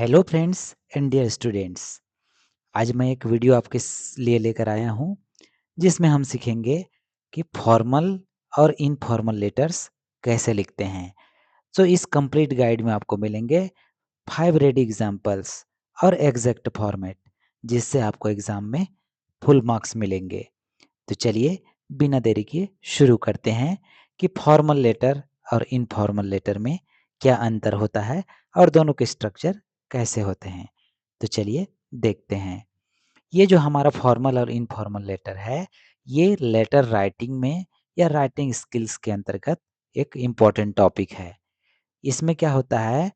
Hello friends and dear students. आज मैं एक वीडियो आपके लिए लेकर आया हूँ जिसमें हम सीखेंगे कि फॉर्मल और इनफॉर्मल लेटर्स कैसे लिखते हैं। सो इस कंप्लीट गाइड में आपको मिलेंगे 5 रेडी एग्जांपल्स और एग्जैक्ट फॉर्मेट जिससे आपको एग्जाम में फुल मार्क्स मिलेंगे। तो चलिए बिना देरी किए शुरू करते हैं कि फॉर्मल लेटर और इनफॉर्मल लेटर में क्या अंतर होता है और दोनों के स्ट्रक्चर कैसे होते हैं। तो चलिए देखते हैं। ये जो हमारा फॉर्मल और इनफॉर्मल लेटर है, ये लेटर राइटिंग में या राइटिंग स्किल्स के अंतर्गत एक इम्पॉर्टेंट टॉपिक है। इसमें क्या होता है,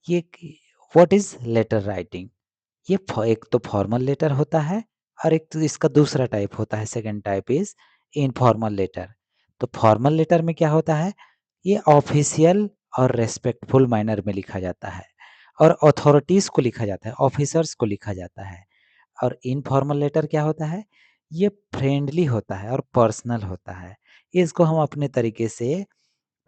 ये व्हाट इज लेटर राइटिंग। ये एक तो फॉर्मल लेटर होता है और एक तो इसका दूसरा टाइप होता है, second type is informal letter. तो फॉर्मल लेटर में क्या होता है, ये ऑफिशियल और रेस्पेक्टफुल मैनर में लिखा जाता है और अथॉरिटीज को लिखा जाता है, ऑफिसर्स को लिखा जाता है। और इनफॉर्मल लेटर क्या होता है, ये फ्रेंडली होता है और पर्सनल होता है। इसको हम अपने तरीके से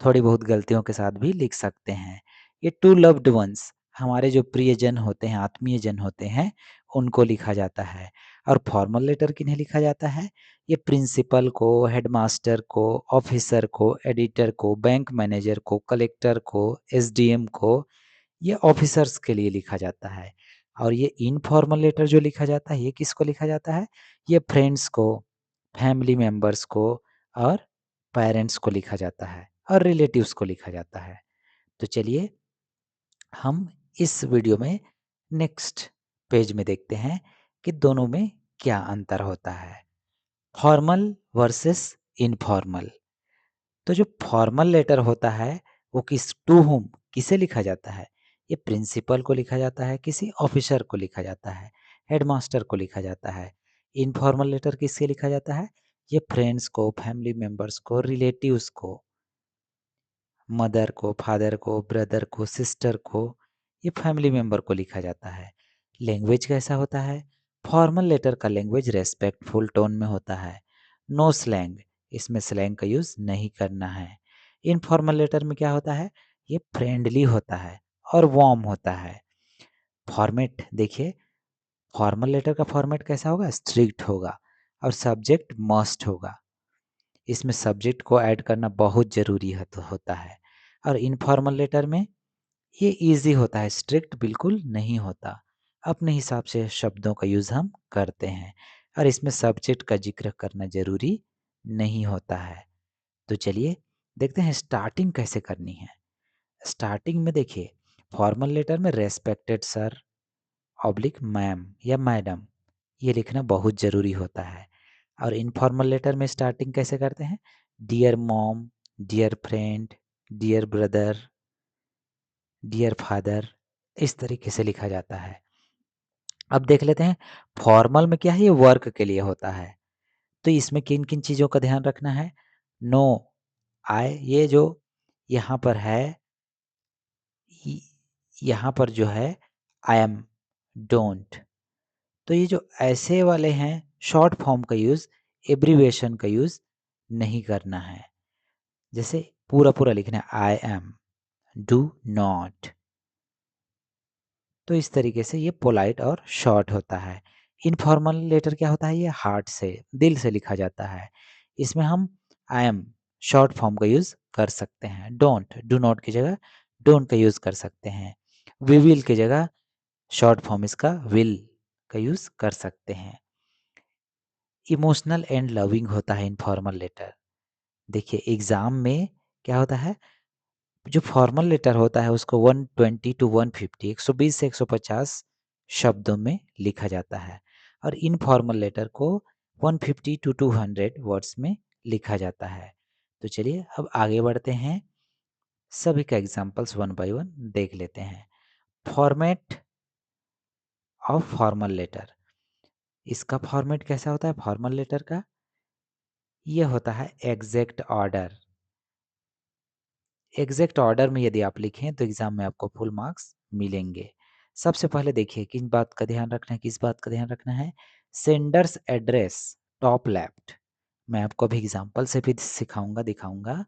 थोड़ी बहुत गलतियों के साथ भी लिख सकते हैं। ये टू लव्ड वंस, हमारे जो प्रियजन होते हैं, आत्मीय जन होते हैं, उनको लिखा जाता है। और फॉर्मल लेटर किन्हें लिखा जाता है, ये प्रिंसिपल को, हेडमास्टर को, ऑफिसर को, एडिटर को, बैंक मैनेजर को, कलेक्टर को, एसडीएम को, ये ऑफिसर्स के लिए लिखा जाता है। और ये इनफॉर्मल लेटर जो लिखा जाता है, ये किसको लिखा जाता है, ये फ्रेंड्स को, फैमिली मेंबर्स को और पेरेंट्स को लिखा जाता है और रिलेटिव्स को लिखा जाता है। तो चलिए हम इस वीडियो में नेक्स्ट पेज में देखते हैं कि दोनों में क्या अंतर होता है, फॉर्मल वर्सेस इनफॉर्मल। तो जो फॉर्मल लेटर होता है वो किस, टू होम, किसे लिखा जाता है, ये प्रिंसिपल को लिखा जाता है, किसी ऑफिसर को लिखा जाता है, हेडमास्टर को लिखा जाता है। इनफॉर्मल लेटर किससे लिखा जाता है, ये फ्रेंड्स को, फैमिली मेंबर्स को, रिलेटिव्स को, मदर को, फादर को, ब्रदर को, सिस्टर को, ये फैमिली मेंबर को लिखा जाता है। लैंग्वेज कैसा होता है, फॉर्मल लेटर का लैंग्वेज रेस्पेक्टफुल टोन में होता है, नो स्लैंग, इसमें स्लैंग का यूज नहीं करना है। इनफॉर्मल लेटर में क्या होता है, ये फ्रेंडली होता है और वार्म होता है। फॉर्मेट देखिए, फॉर्मल लेटर का फॉर्मेट कैसा होगा, स्ट्रिक्ट होगा और सब्जेक्ट मस्ट होगा। इसमें सब्जेक्ट को ऐड करना बहुत ज़रूरी होता है। और इनफॉर्मल लेटर में ये इजी होता है, स्ट्रिक्ट बिल्कुल नहीं होता, अपने हिसाब से शब्दों का यूज़ हम करते हैं और इसमें सब्जेक्ट का जिक्र करना ज़रूरी नहीं होता है। तो चलिए देखते हैं स्टार्टिंग कैसे करनी है। स्टार्टिंग में देखिए, फॉर्मल लेटर में रेस्पेक्टेड सर ऑब्लिक मैम या मैडम, ये लिखना बहुत ज़रूरी होता है। और इनफॉर्मल लेटर में स्टार्टिंग कैसे करते हैं, dear mom, dear friend, dear brother, dear father, इस तरीके से लिखा जाता है। अब देख लेते हैं फॉर्मल में क्या है, ये वर्क के लिए होता है। तो इसमें किन किन चीज़ों का ध्यान रखना है, नो, आई, ये जो यहाँ पर है, यहाँ पर जो है आई एम, डोंट, तो ये जो ऐसे वाले हैं, शॉर्ट फॉर्म का यूज़, एब्रीविएशन का यूज़ नहीं करना है। जैसे पूरा पूरा लिखना है, आई एम, डू नॉट। तो इस तरीके से ये पोलाइट और शॉर्ट होता है। इनफॉर्मल लेटर क्या होता है, ये हार्ट से, दिल से लिखा जाता है। इसमें हम आई एम शॉर्ट फॉर्म का यूज़ कर सकते हैं, डोंट, डू नॉट की जगह डोंट का यूज़ कर सकते हैं, वी विल की जगह शॉर्ट फॉर्म इसका विल का यूज़ कर सकते हैं। इमोशनल एंड लविंग होता है इनफॉर्मल लेटर। देखिए एग्ज़ाम में क्या होता है, जो फॉर्मल लेटर होता है उसको 120 टू 150, 120 से 150 शब्दों में लिखा जाता है और इनफॉर्मल लेटर को 150 टू 200 वर्ड्स में लिखा जाता है। तो चलिए अब आगे बढ़ते हैं, सभी का एग्जांपल्स वन बाय वन देख लेते हैं। फॉर्मेट ऑफ फॉर्मल लेटर, इसका फॉर्मेट कैसा होता है फॉर्मल लेटर का, ये होता है एग्जैक्ट ऑर्डर। एग्जैक्ट ऑर्डर में यदि आप लिखें तो एग्जाम में आपको फुल मार्क्स मिलेंगे। सबसे पहले देखिए किन बात का ध्यान रखना है, किस बात का ध्यान रखना है, सेंडर्स एड्रेस टॉप लेफ्ट। मैं आपको अभी एग्जांपल से भी सिखाऊंगा, दिखाऊंगा।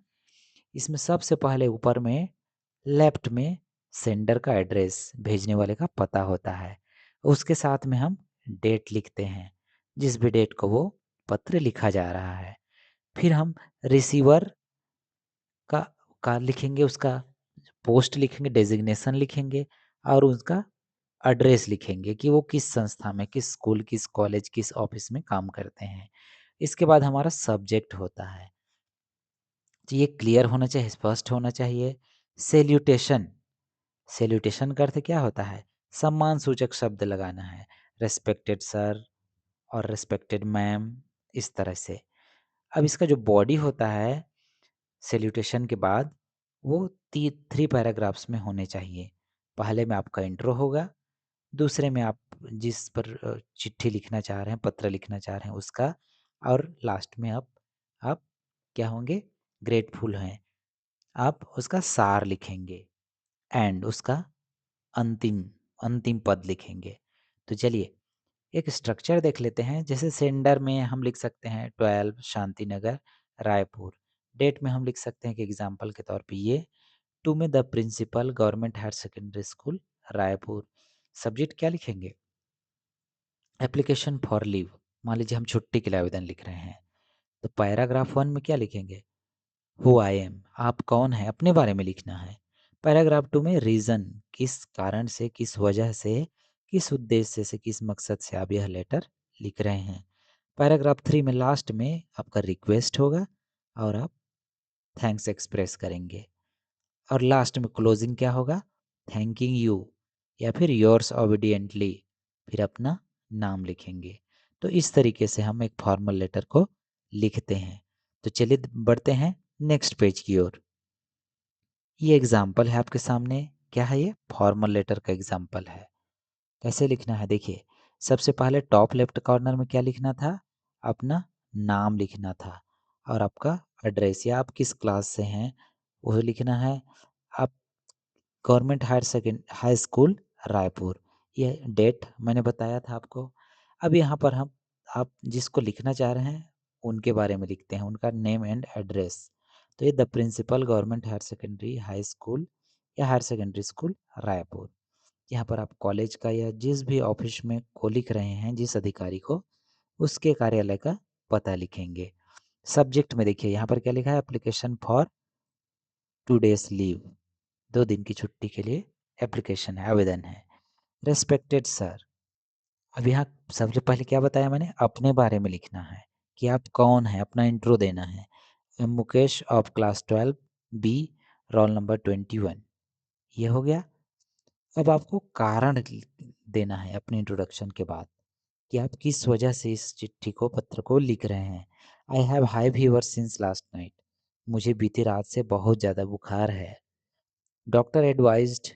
इसमें सबसे पहले ऊपर में लेफ्ट में सेंडर का एड्रेस, भेजने वाले का पता होता है। उसके साथ में हम डेट लिखते हैं, जिस भी डेट को वो पत्र लिखा जा रहा है। फिर हम रिसीवर का लिखेंगे, उसका पोस्ट लिखेंगे, डेजिग्नेशन लिखेंगे और उसका एड्रेस लिखेंगे कि वो किस संस्था में, किस स्कूल, किस कॉलेज, किस ऑफिस में काम करते हैं। इसके बाद हमारा सब्जेक्ट होता है, तो ये क्लियर होना चाहिए, स्पष्ट होना चाहिए। सैल्यूटेशन, सैल्यूटेशन का अर्थ क्या होता है? सम्मान सूचक शब्द लगाना है, रेस्पेक्टेड सर और रेस्पेक्टेड मैम, इस तरह से। अब इसका जो बॉडी होता है सैल्यूटेशन के बाद, वो 3 पैराग्राफ्स में होने चाहिए। पहले में आपका इंट्रो होगा, दूसरे में आप जिस पर चिट्ठी लिखना चाह रहे हैं, पत्र लिखना चाह रहे हैं उसका, और लास्ट में आप क्या होंगे? ग्रेटफुल हैं, आप उसका सार लिखेंगे एंड उसका अंतिम अंतिम पद लिखेंगे। तो चलिए एक स्ट्रक्चर देख लेते हैं। जैसे सेंडर में हम लिख सकते हैं 12 शांति नगर रायपुर। डेट में हम लिख सकते हैं कि एग्जाम्पल के तौर पे ये टू में the principal government higher secondary school Raipur. Subject क्या लिखेंगे? Application for leave. मान लीजिए हम छुट्टी के लिए आवेदन लिख रहे हैं, तो पैराग्राफ 1 में क्या लिखेंगे? हु आई एम, आप कौन हैं, अपने बारे में लिखना है। पैराग्राफ 2 में रीज़न, किस कारण से, किस वजह से, किस उद्देश्य से, किस मकसद से आप यह लेटर लिख रहे हैं। पैराग्राफ 3 में लास्ट में आपका रिक्वेस्ट होगा और आप थैंक्स एक्सप्रेस करेंगे। और लास्ट में क्लोजिंग क्या होगा? थैंकिंग यू या फिर योर्स ओबीडियंटली, फिर अपना नाम लिखेंगे। तो इस तरीके से हम एक फॉर्मल लेटर को लिखते हैं। तो चलिए बढ़ते हैं नेक्स्ट पेज की ओर। ये एग्जाम्पल है आपके सामने। क्या है ये? फॉर्मल लेटर का एग्जाम्पल है। कैसे लिखना है देखिए। सबसे पहले टॉप लेफ्ट कॉर्नर में क्या लिखना था? अपना नाम लिखना था और आपका एड्रेस या आप किस क्लास से हैं वो लिखना है। आप गवर्नमेंट हाई स्कूल रायपुर, ये डेट मैंने बताया था आपको। अब यहाँ पर हम आप जिसको लिखना चाह रहे हैं उनके बारे में लिखते हैं, उनका नेम एंड एड्रेस। तो ये the principal government high school या हायर सेकेंडरी स्कूल रायपुर। यहाँ पर आप कॉलेज का या जिस भी ऑफिस में को लिख रहे हैं, जिस अधिकारी को, उसके कार्यालय का पता लिखेंगे। सब्जेक्ट में देखिए यहाँ पर क्या लिखा है? एप्लीकेशन फॉर 2 days लीव, 2 दिन की छुट्टी के लिए एप्लीकेशन है, आवेदन है। रेस्पेक्टेड सर, अब यहाँ सबसे पहले क्या बताया मैंने? अपने बारे में लिखना है कि आप कौन हैं, अपना इंट्रो देना है। Am Mukesh of class 12 B, roll number 21, ये हो गया। अब आपको कारण देना है अपने इंट्रोडक्शन के बाद कि आप किस वजह से इस चिट्ठी को, पत्र को लिख रहे हैं। I have high fever since last night, मुझे बीती रात से बहुत ज़्यादा बुखार है। डॉक्टर एडवाइज्ड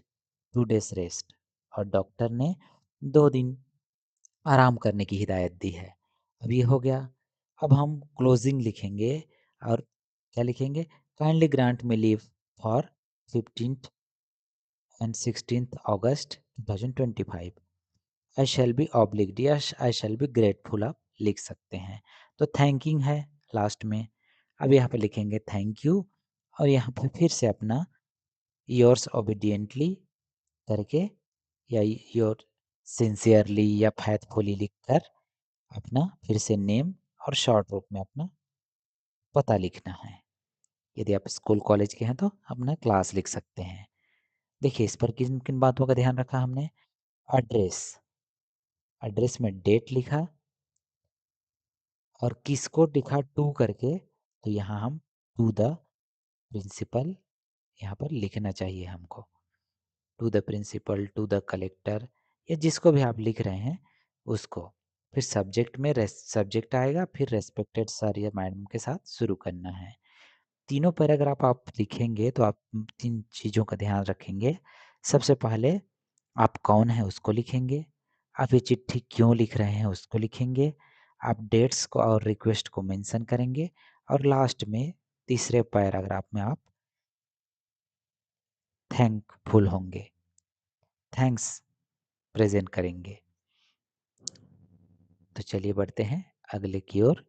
2 days रेस्ट, और डॉक्टर ने 2 दिन आराम करने की हिदायत दी है। अब ये हो गया। अब हम क्लोजिंग लिखेंगे और क्या लिखेंगे? Kindly grant me leave for 15th and 16th August 2025। I shall be obliged या आई शैल बी ग्रेटफुल आप लिख सकते हैं। तो थैंकिंग है लास्ट में। अब यहाँ पे लिखेंगे थैंक यू और यहाँ पे फिर से अपना योर्स ओबीडियंटली करके या योर सिंसियरली या फैथफुली लिखकर अपना फिर से नेम और शॉर्ट रूप में अपना पता लिखना है। यदि आप स्कूल कॉलेज के हैं तो अपना क्लास लिख सकते हैं। देखिए इस पर किन किन बातों का ध्यान रखा हमने? एड्रेस, एड्रेस में डेट लिखा और किसको लिखा? टू करके, तो यहाँ हम टू द प्रिंसिपल यहाँ पर लिखना चाहिए हमको। To the principal, to the collector, या जिसको भी आप लिख रहे हैं उसको। फिर सब्जेक्ट में सब्जेक्ट आएगा, फिर रेस्पेक्टेड सर या मैडम के साथ शुरू करना है। तीनों पैराग्राफ आप लिखेंगे तो आप 3 चीज़ों का ध्यान रखेंगे। सबसे पहले आप कौन हैं उसको लिखेंगे, आप ये चिट्ठी क्यों लिख रहे हैं उसको लिखेंगे, आप डेट्स को और रिक्वेस्ट को मेंशन करेंगे, और लास्ट में तीसरे पैराग्राफ में आप थैंकफुल होंगे, थैंक्स प्रेजेंट करेंगे। तो चलिए बढ़ते हैं अगले की ओर।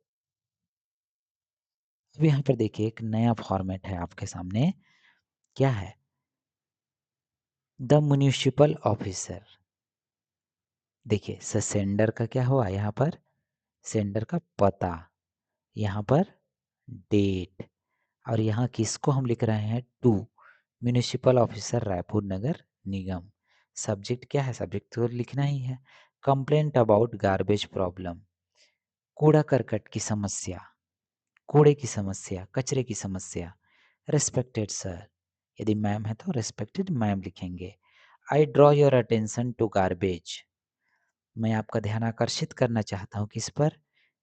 अब यहाँ पर देखिए एक नया फॉर्मेट है आपके सामने। क्या है? The municipal officer. देखिए सेंडर का क्या हुआ यहाँ पर, सेंडर का पता, यहाँ पर डेट, और यहाँ किसको हम लिख रहे हैं, to municipal officer Raipur Nagar Nigam. Subject क्या है, सब्जेक्ट तो लिखना ही है। कंप्लेंट अबाउट गार्बेज प्रॉब्लम, कूड़ा करकट की समस्या, कूड़े की समस्या, कचरे की समस्या। रेस्पेक्टेड सर, यदि मैम है तो रेस्पेक्टेड मैम लिखेंगे। I draw your attention to garbage, मैं आपका ध्यान आकर्षित करना चाहता हूँ किस पर,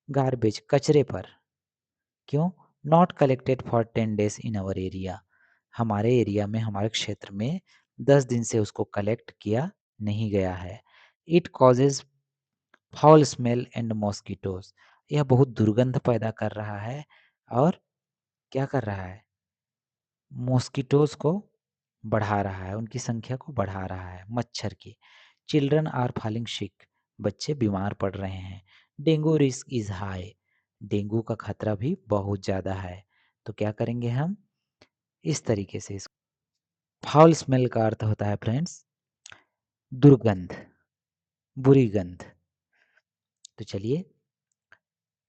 गार्बेज कचरे पर। क्यों, not collected for 10 days in our area, हमारे एरिया में, हमारे क्षेत्र में 10 दिन से उसको कलेक्ट किया नहीं गया है। It causes foul smell and mosquitoes, यह बहुत दुर्गंध पैदा कर रहा है और क्या कर रहा है, मॉस्किटोज को बढ़ा रहा है, उनकी संख्या को बढ़ा रहा है, मच्छर की। चिल्ड्रन आर फॉलिंग सिक, बच्चे बीमार पड़ रहे हैं। Dengue risk is high, dengue का खतरा भी बहुत ज़्यादा है। तो क्या करेंगे हम, इस तरीके से इसको, फाउल स्मेल का अर्थ होता है फ्रेंड्स दुर्गंध, बुरी गंध। तो चलिए,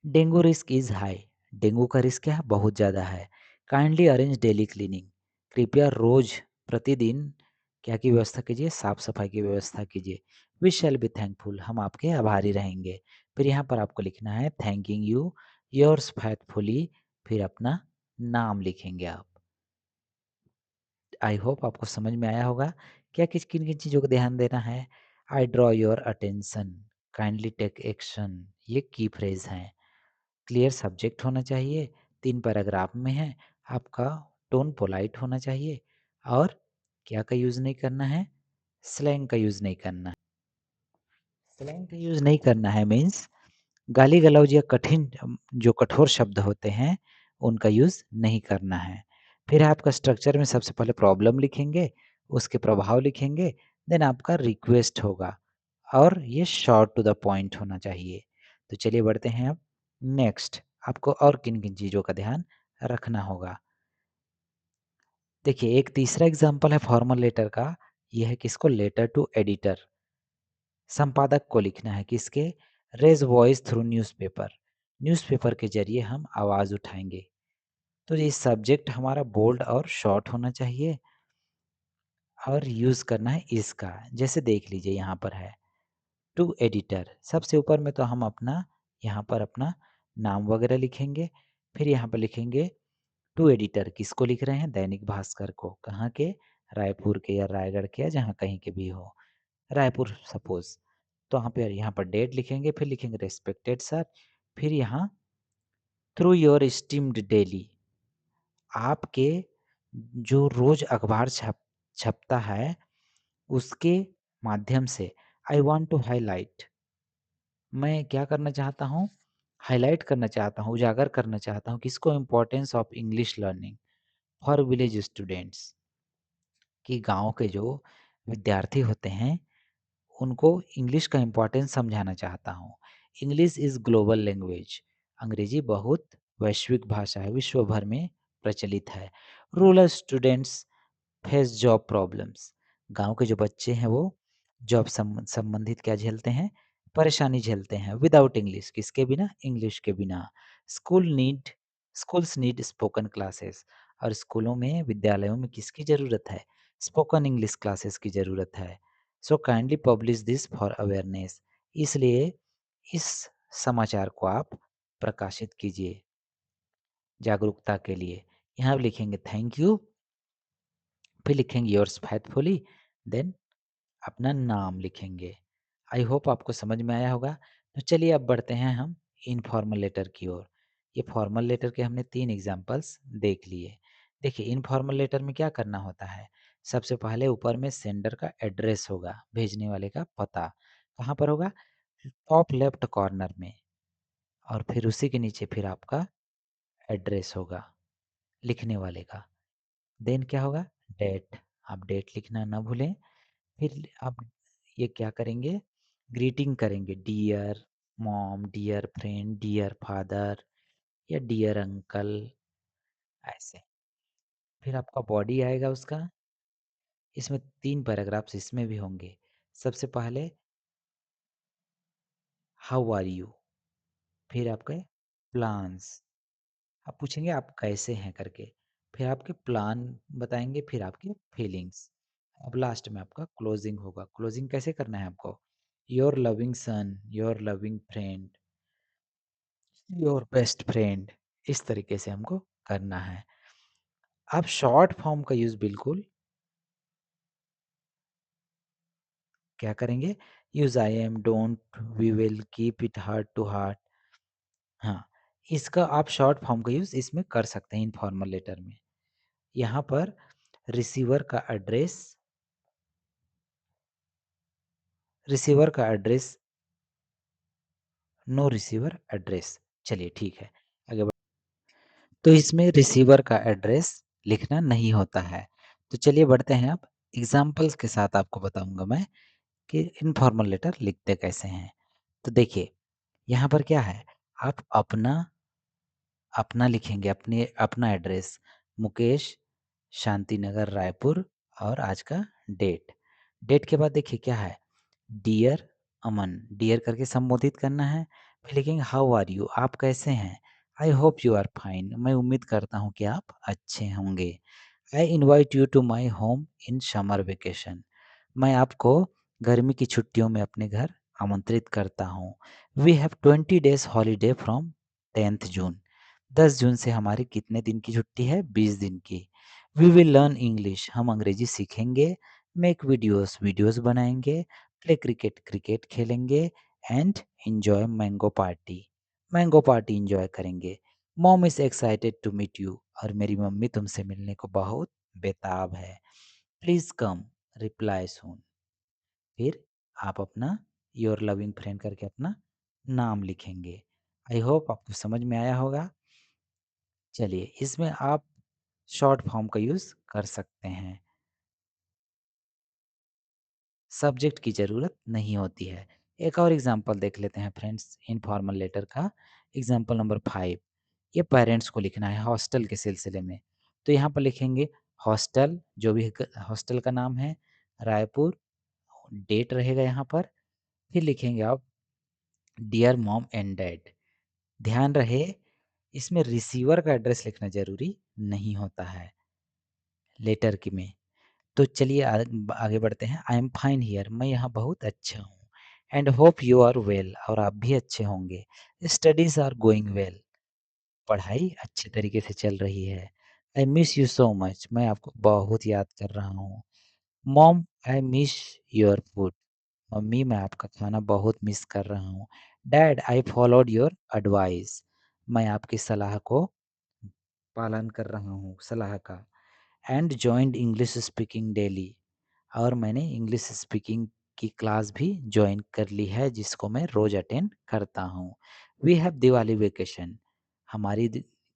dengue risk is high, dengue का रिस्क क्या है, बहुत ज़्यादा है। काइंडली अरेंज डेली क्लीनिंग, कृपया रोज प्रतिदिन क्या की व्यवस्था कीजिए, साफ सफाई की व्यवस्था कीजिए। वी शैल बी थैंकफुल, हम आपके आभारी रहेंगे। फिर यहाँ पर आपको लिखना है थैंकिंग यू योर्स फैथफुली, फिर अपना नाम लिखेंगे आप। आई होप आपको समझ में आया होगा क्या किस किन किन चीज़ों को ध्यान देना है। I draw your attention, kindly take action, ये की फ्रेज हैं। क्लियर सब्जेक्ट होना चाहिए, 3 पैराग्राफ में है, आपका टोन पोलाइट होना चाहिए, और क्या का यूज़ नहीं करना है, स्लैंग का यूज़ नहीं करना है। स्लैंग का यूज़ नहीं करना है मीन्स गाली गलौज या कठिन जो कठोर शब्द होते हैं उनका यूज़ नहीं करना है। फिर आपका स्ट्रक्चर में सबसे पहले प्रॉब्लम लिखेंगे, उसके प्रभाव लिखेंगे, देन आपका रिक्वेस्ट होगा, और ये शॉर्ट टू द पॉइंट होना चाहिए। तो चलिए बढ़ते हैं अब नेक्स्ट, आपको और किन किन चीज़ों का ध्यान रखना होगा। देखिए एक तीसरा एग्जाम्पल है फॉर्मल लेटर का, यह है किसको, लेटर टू एडिटर, संपादक को लिखना है किसके, raise voice through newspaper, newspaper के जरिए हम आवाज़ उठाएंगे। तो ये सब्जेक्ट हमारा बोल्ड और शॉर्ट होना चाहिए, और यूज़ करना है इसका, जैसे देख लीजिए यहाँ पर है टू एडिटर, सबसे ऊपर में तो हम अपना यहाँ पर अपना नाम वगैरह लिखेंगे। फिर यहाँ पर लिखेंगे टू एडिटर, किसको लिख रहे हैं, दैनिक भास्कर को, कहाँ के, रायपुर के या रायगढ़ के या जहाँ कहीं के भी हो, रायपुर सपोज। तो यहाँ पर डेट लिखेंगे, फिर लिखेंगे रेस्पेक्टेड सर, फिर यहाँ थ्रू योर स्टीम्ड डेली, आपके जो रोज अखबार छपता है उसके माध्यम से, आई वॉन्ट टू हाईलाइट, मैं क्या करना चाहता हूँ, हाईलाइट करना चाहता हूँ, उजागर करना चाहता हूँ किसको, importance of English learning for village students, कि गांव के जो विद्यार्थी होते हैं उनको इंग्लिश का इम्पोर्टेंस समझाना चाहता हूँ। इंग्लिश इज़ ग्लोबल लैंग्वेज, अंग्रेजी बहुत वैश्विक भाषा है, विश्व भर में प्रचलित है। Rural students face job problems, गांव के जो बच्चे हैं वो जॉब संबंधित क्या झेलते हैं, परेशानी झेलते हैं, विदाउट इंग्लिश, किसके बिना, इंग्लिश के बिना। School need schools need spoken classes, और स्कूलों में, विद्यालयों में किसकी ज़रूरत है, स्पोकन इंग्लिश क्लासेस की ज़रूरत है। So kindly publish this for awareness, इसलिए इस समाचार को आप प्रकाशित कीजिए जागरूकता के लिए। यहाँ लिखेंगे थैंक यू, फिर लिखेंगे योर्स फैथफुली, देन अपना नाम लिखेंगे। आई होप आपको समझ में आया होगा। तो चलिए अब बढ़ते हैं हम इनफॉर्मल लेटर की ओर। ये फॉर्मल लेटर के हमने 3 एग्जांपल्स देख लिए। देखिए इनफॉर्मल लेटर में क्या करना होता है, सबसे पहले ऊपर में सेंडर का एड्रेस होगा, भेजने वाले का पता कहाँ पर होगा, टॉप लेफ्ट कॉर्नर में, और फिर उसी के नीचे फिर आपका एड्रेस होगा लिखने वाले का। देन क्या होगा, डेट, आप डेट लिखना ना भूलें। फिर आप ये क्या करेंगे, ग्रीटिंग करेंगे, dear mom, dear friend, dear father या डियर अंकल, ऐसे। फिर आपका बॉडी आएगा उसका, इसमें 3 पैराग्राफ्स इसमें भी होंगे। सबसे पहले हाउ आर यू, फिर आपके प्लान्स, आप पूछेंगे आप कैसे हैं करके, फिर आपके प्लान बताएँगे, फिर आपकी फीलिंग्स। अब लास्ट में आपका क्लोजिंग होगा। क्लोजिंग कैसे करना है आपको? Your loving son, your loving friend, your best friend, इस तरीके से हमको करना है। आप शॉर्ट फॉर्म का यूज़ बिल्कुल क्या करेंगे? Use I am, don't, we will, keep it heart to heart. हाँ, इसका आप शॉर्ट फॉर्म का यूज़ इसमें कर सकते हैं इनफॉर्मल लेटर में। यहाँ पर रिसीवर का एड्रेस नो रिसीवर एड्रेस। चलिए ठीक है, आगे बढ़। तो इसमें रिसीवर का एड्रेस लिखना नहीं होता है। तो चलिए बढ़ते हैं, अब एग्जाम्पल्स के साथ आपको बताऊंगा मैं कि इनफॉर्मल लेटर लिखते कैसे हैं। तो देखिए, यहाँ पर क्या है, आप अपना अपना लिखेंगे, अपना एड्रेस, मुकेश, शांति नगर, रायपुर, और आज का डेट। डेट के बाद देखिए क्या है, डियर अमन, डियर करके संबोधित करना है। फिर लिखेंगे हाउ आर यू, आप कैसे हैं। I hope you are fine, मैं उम्मीद करता हूँ कि आप अच्छे होंगे। I invite you to my home in summer vacation, मैं आपको गर्मी की छुट्टियों में अपने घर आमंत्रित करता हूँ। We have 20 days holiday from 10th June, 10 जून से हमारी कितने दिन की छुट्टी है, 20 दिन की। वी विल लर्न इंग्लिश, हम अंग्रेजी सीखेंगे। मेक वीडियोस, वीडियोस बनाएंगे। प्ले क्रिकेट, क्रिकेट खेलेंगे। And enjoy mango party, mango party enjoy करेंगे। Mom is excited to meet you, और मेरी मम्मी तुमसे मिलने को बहुत बेताब है। Please come, reply soon. फिर आप अपना योर लविंग फ्रेंड करके अपना नाम लिखेंगे। आई होप आपको समझ में आया होगा। चलिए, इसमें आप शॉर्ट फॉर्म का यूज़ कर सकते हैं, सब्जेक्ट की ज़रूरत नहीं होती है। एक और एग्जांपल देख लेते हैं फ्रेंड्स, इनफॉर्मल लेटर का। एग्जांपल नंबर 5, ये पेरेंट्स को लिखना है हॉस्टल के सिलसिले में। तो यहाँ पर लिखेंगे हॉस्टल, जो भी हॉस्टल का नाम है, रायपुर, डेट रहेगा यहाँ पर। फिर लिखेंगे आप डियर मॉम एंड डैड। ध्यान रहे, इसमें रिसीवर का एड्रेस लिखना ज़रूरी नहीं होता है लेटर की में। तो चलिए आगे बढ़ते हैं। आई एम फाइन हियर, मैं यहाँ बहुत अच्छा हूँ। And hope you are well, और आप भी अच्छे होंगे। स्टडीज आर गोइंग वेल, पढ़ाई अच्छे तरीके से चल रही है। I miss you so much, मैं आपको बहुत याद कर रहा हूँ। Mom I miss your food, mummy मैं आपका खाना बहुत मिस कर रहा हूँ। Dad I followed your advice, मैं आपकी सलाह को पालन कर रहा हूँ, सलाह का। And joined English speaking daily, और मैंने इंग्लिश स्पीकिंग की क्लास भी ज्वाइन कर ली है, जिसको मैं रोज अटेंड करता हूँ। वी हैव दिवाली वेकेशन, हमारी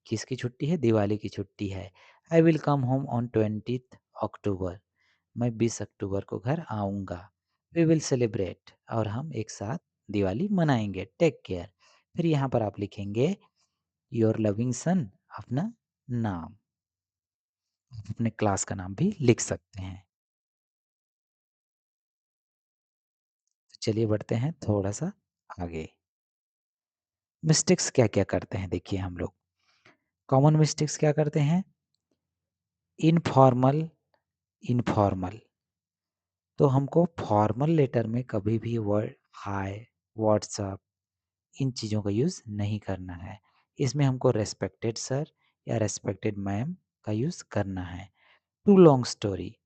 किसकी छुट्टी है, दिवाली की छुट्टी है। I will come home on 20th अक्टूबर, मैं 20 अक्टूबर को घर आऊँगा। वी विल सेलिब्रेट, और हम एक साथ दिवाली मनाएंगे। Take care. फिर यहाँ पर आप लिखेंगे योर लविंग सन, अपना नाम, आप अपने क्लास का नाम भी लिख सकते हैं। तो चलिए बढ़ते हैं थोड़ा सा आगे। मिस्टेक्स क्या क्या करते हैं, देखिए हम लोग कॉमन मिस्टेक्स क्या करते हैं। इनफॉर्मल, इनफॉर्मल, तो हमको फॉर्मल लेटर में कभी भी वर्ड हाय, व्हाट्सअप, इन चीज़ों का यूज़ नहीं करना है। इसमें हमको रेस्पेक्टेड सर या रेस्पेक्टेड मैम का यूज़ करना है। टू लॉन्ग स्टोरी,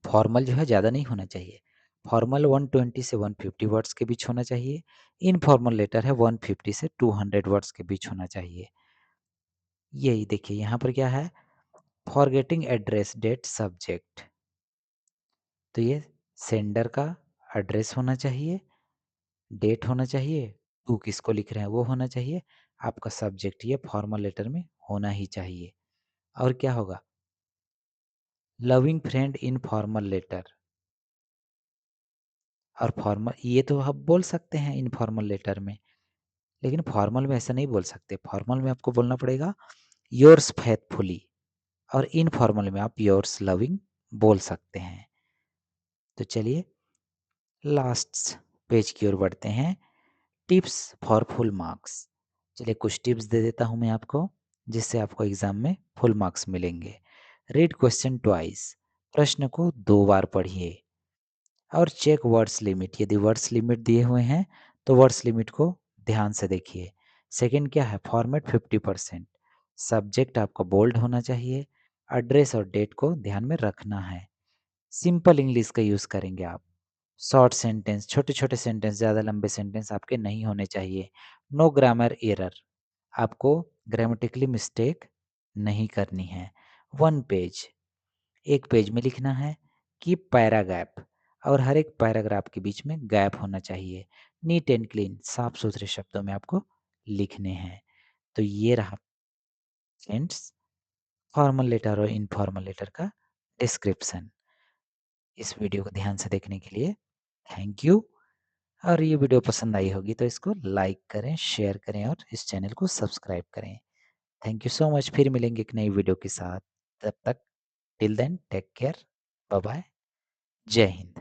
फॉर्मल जो है ज़्यादा नहीं होना चाहिए। फॉर्मल 120 से 150 वर्ड्स के बीच होना चाहिए। इनफॉर्मल लेटर है 150 से 200 वर्ड्स के बीच होना चाहिए। यही देखिए यहाँ पर क्या है, फॉरगेटिंग एड्रेस डेट सब्जेक्ट, तो ये सेंडर का एड्रेस होना चाहिए, डेट होना चाहिए, टू किसको लिख रहे हैं वो होना चाहिए, आपका सब्जेक्ट ये फॉर्मल लेटर में होना ही चाहिए। और क्या होगा, loving friend in formal letter, और फॉर्मल ये तो आप बोल सकते हैं इनफॉर्मल लेटर में, लेकिन फॉर्मल में ऐसा नहीं बोल सकते। फॉर्मल में आपको बोलना पड़ेगा योर्स फेथफुली, और इनफॉर्मल में आप योर्स लविंग बोल सकते हैं। तो चलिए लास्ट पेज की ओर बढ़ते हैं, टिप्स फॉर फुल मार्क्स। चलिए कुछ टिप्स दे देता हूँ मैं आपको, जिससे आपको एग्ज़ाम में फुल मार्क्स मिलेंगे। रीड क्वेश्चन ट्वाइस, प्रश्न को 2 बार पढ़िए और चेक वर्ड्स लिमिट, यदि वर्ड्स लिमिट दिए हुए हैं तो वर्ड्स लिमिट को ध्यान से देखिए। सेकंड क्या है, फॉर्मेट 50%, सब्जेक्ट आपका बोल्ड होना चाहिए, एड्रेस और डेट को ध्यान में रखना है। सिंपल इंग्लिश का यूज़ करेंगे आप, शॉर्ट सेंटेंस, छोटे-छोटे सेंटेंस, ज़्यादा लंबे सेंटेंस आपके नहीं होने चाहिए। नो ग्रामर एरर, आपको ग्रामेटिकली मिस्टेक नहीं करनी है। 1 पेज, 1 पेज में लिखना है कि पैराग्राफ, और हर एक पैराग्राफ के बीच में गैप होना चाहिए। नीट एंड क्लीन, साफ-सुथरे शब्दों में आपको लिखने हैं। तो ये रहा फ्रेंड्स फॉर्मल लेटर और इनफॉर्मल लेटर का डिस्क्रिप्शन। इस वीडियो को ध्यान से देखने के लिए थैंक यू। और ये वीडियो पसंद आई होगी तो इसको लाइक करें, शेयर करें और इस चैनल को सब्सक्राइब करें। थैंक यू सो मच, फिर मिलेंगे एक नई वीडियो के साथ। तब तक till then take care, bye bye, जय हिंद।